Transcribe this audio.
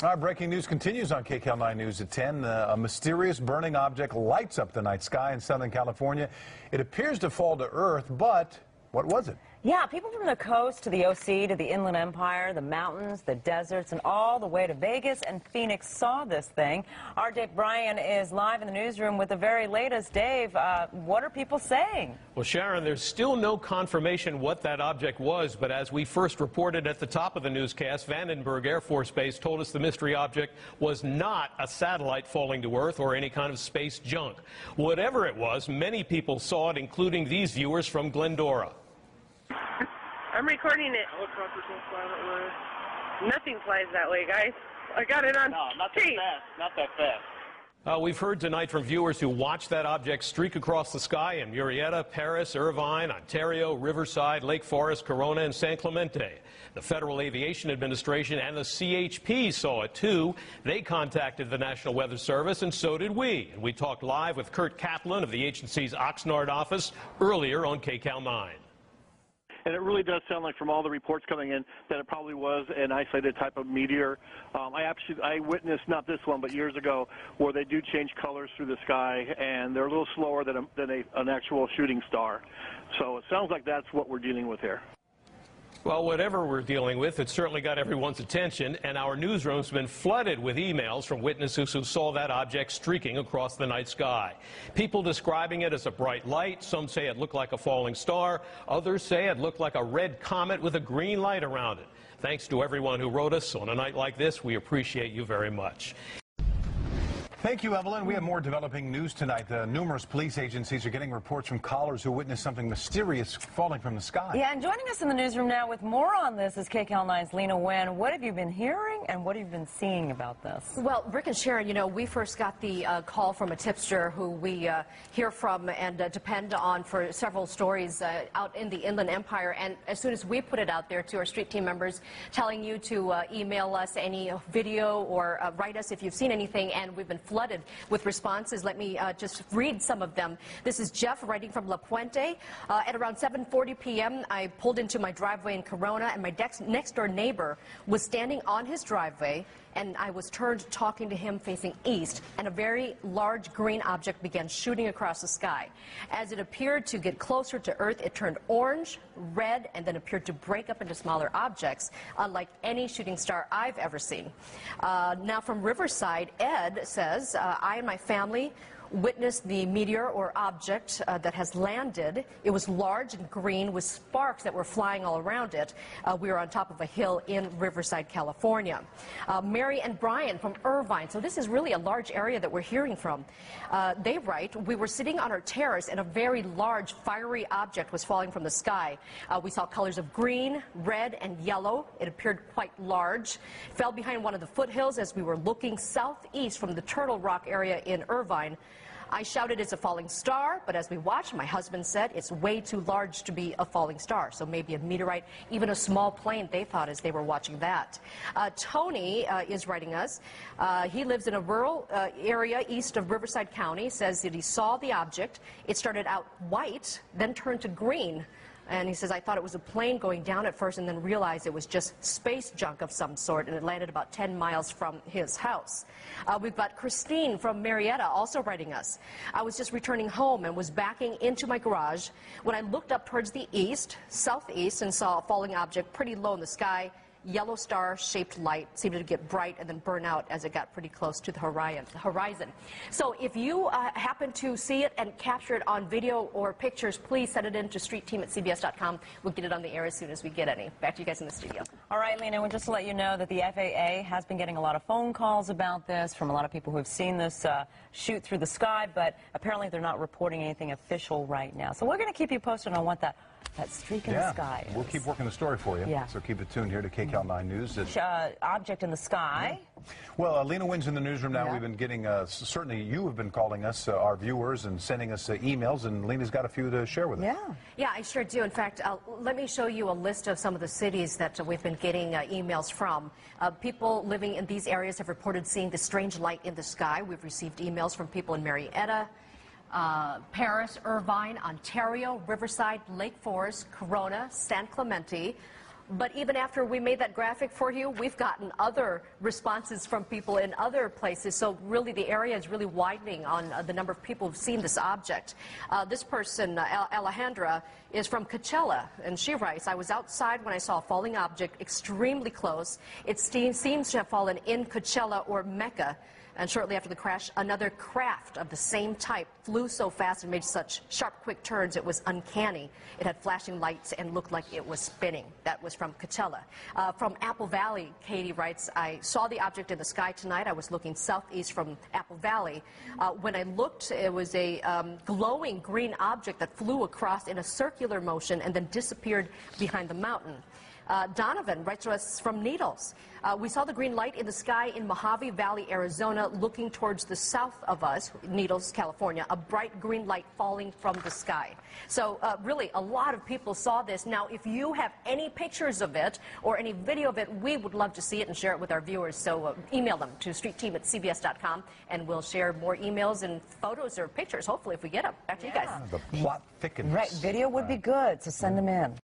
Our breaking news continues on KCAL 9 News at 10. A mysterious burning object lights up the night sky in Southern California. It appears to fall to Earth, but what was it? Yeah, people from the coast to the OC to the Inland Empire, the mountains, the deserts, and all the way to Vegas and Phoenix saw this thing. Our Dave Bryan is live in the newsroom with the very latest. Dave, what are people saying? Well, Sharon, there's still no confirmation what that object was, but as we first reported at the top of the newscast, Vandenberg Air Force Base told us the mystery object was not a satellite falling to Earth or any kind of space junk. Whatever it was, many people saw it, including these viewers from Glendora. I'm recording it. Helicopters don't fly that way. Nothing flies that way, guys. I got it on No, not that tape. fast. Not that fast. We've heard tonight from viewers who watched that object streak across the sky in Murrieta, Paris, Irvine, Ontario, Riverside, Lake Forest, Corona, and San Clemente. The Federal Aviation Administration and the CHP saw it too. They contacted the National Weather Service, and so did we. And we talked live with Kurt Kaplan of the agency's Oxnard office earlier on KCAL 9. And it really does sound like, from all the reports coming in, that it probably was an isolated type of meteor. I witnessed, not this one, but years ago, where they do change colors through the sky, and they're a little slower than an actual shooting star. So it sounds like that's what we're dealing with here. Well, whatever we're dealing with, it certainly got everyone's attention, and our newsroom's been flooded with emails from witnesses who saw that object streaking across the night sky. People describing it as a bright light. Some say it looked like a falling star. Others say it looked like a red comet with a green light around it. Thanks to everyone who wrote us on a night like this. We appreciate you very much. Thank you, Evelyn. We have more developing news tonight. Numerous police agencies are getting reports from callers who witnessed something mysterious falling from the sky. Yeah, and joining us in the newsroom now with more on this is KCAL 9's Lena Nguyen. What have you been hearing and what have you been seeing about this? Well, Rick and Sharon, you know, we first got the call from a tipster who we hear from and depend on for several stories out in the Inland Empire. And as soon as we put it out there to our street team members, telling you to email us any video or write us if you've seen anything, and we've been flooded with responses. Let me just read some of them. This is Jeff writing from La Puente. At around 7:40 p.m., I pulled into my driveway in Corona, and my next door neighbor was standing on his driveway, and I was turned talking to him facing east, and a very large green object began shooting across the sky. As it appeared to get closer to Earth, it turned orange, red, and then appeared to break up into smaller objects, unlike any shooting star I've ever seen. Now from Riverside, Ed says, I and my family witnessed the meteor or object that has landed. It was large and green with sparks that were flying all around it. We were on top of a hill in Riverside, California. Mary and Brian from Irvine. So this is really a large area that we're hearing from. They write, we were sitting on our terrace and a very large fiery object was falling from the sky. We saw colors of green, red, and yellow. It appeared quite large. It fell behind one of the foothills as we were looking southeast from the Turtle Rock area in Irvine. I shouted, it's a falling star, but as we watched, my husband said it's way too large to be a falling star, so maybe a meteorite, even a small plane, they thought as they were watching that. Tony is writing us. He lives in a rural area east of Riverside County, says that he saw the object. It started out white, then turned to green. And he says, I thought it was a plane going down at first and then realized it was just space junk of some sort, and it landed about 10 miles from his house. We've got Christine from Murrieta also writing us. I was just returning home and was backing into my garage when I looked up towards the east, southeast, and saw a falling object pretty low in the sky. Yellow star-shaped light seemed to get bright and then burn out as it got pretty close to the horizon. So if you happen to see it and capture it on video or pictures, please send it in to streetteam@cbs.com. We'll get it on the air as soon as we get any. Back to you guys in the studio. All right, Lena, and just to let you know that the FAA has been getting a lot of phone calls about this from a lot of people who have seen this shoot through the sky, but apparently they're not reporting anything official right now. So we're going to keep you posted on what that streak in the sky is. We'll keep working the story for you. Yeah. So keep it tuned here to KCAL 9 News. Object in the sky. Well, Lena Nguyen's in the newsroom now. We've been getting, certainly you have been calling us, our viewers, and sending us emails, and Lena's got a few to share with us. Yeah, I sure do. In fact, let me show you a list of some of the cities that we've been getting emails from. People living in these areas have reported seeing the strange light in the sky. We've received emails from people in Murrieta, Paris, Irvine, Ontario, Riverside, Lake Forest, Corona, San Clemente, But even after we made that graphic for you, we've gotten other responses from people in other places. So really the area is really widening on the number of people who've seen this object. This person, Alejandra, is from Coachella, and she writes, I was outside when I saw a falling object extremely close. It seems to have fallen in Coachella or Mecca. And shortly after the crash, another craft of the same type flew so fast and made such sharp, quick turns, it was uncanny. It had flashing lights and looked like it was spinning. That was from Coachella. From Apple Valley, Katie writes, I saw the object in the sky tonight. I was looking southeast from Apple Valley. When I looked, it was a glowing green object that flew across in a circular motion and then disappeared behind the mountain. Donovan writes to us from Needles. We saw the green light in the sky in Mojave Valley, Arizona, looking towards the south of us, Needles, California, a bright green light falling from the sky. So really, a lot of people saw this. Now, if you have any pictures of it or any video of it, we would love to see it and share it with our viewers. So email them to streetteam@cbs.com, and we'll share more emails and photos or pictures, hopefully, if we get them. Back to you guys. The plot thickens. Right, video would be good, so send them in.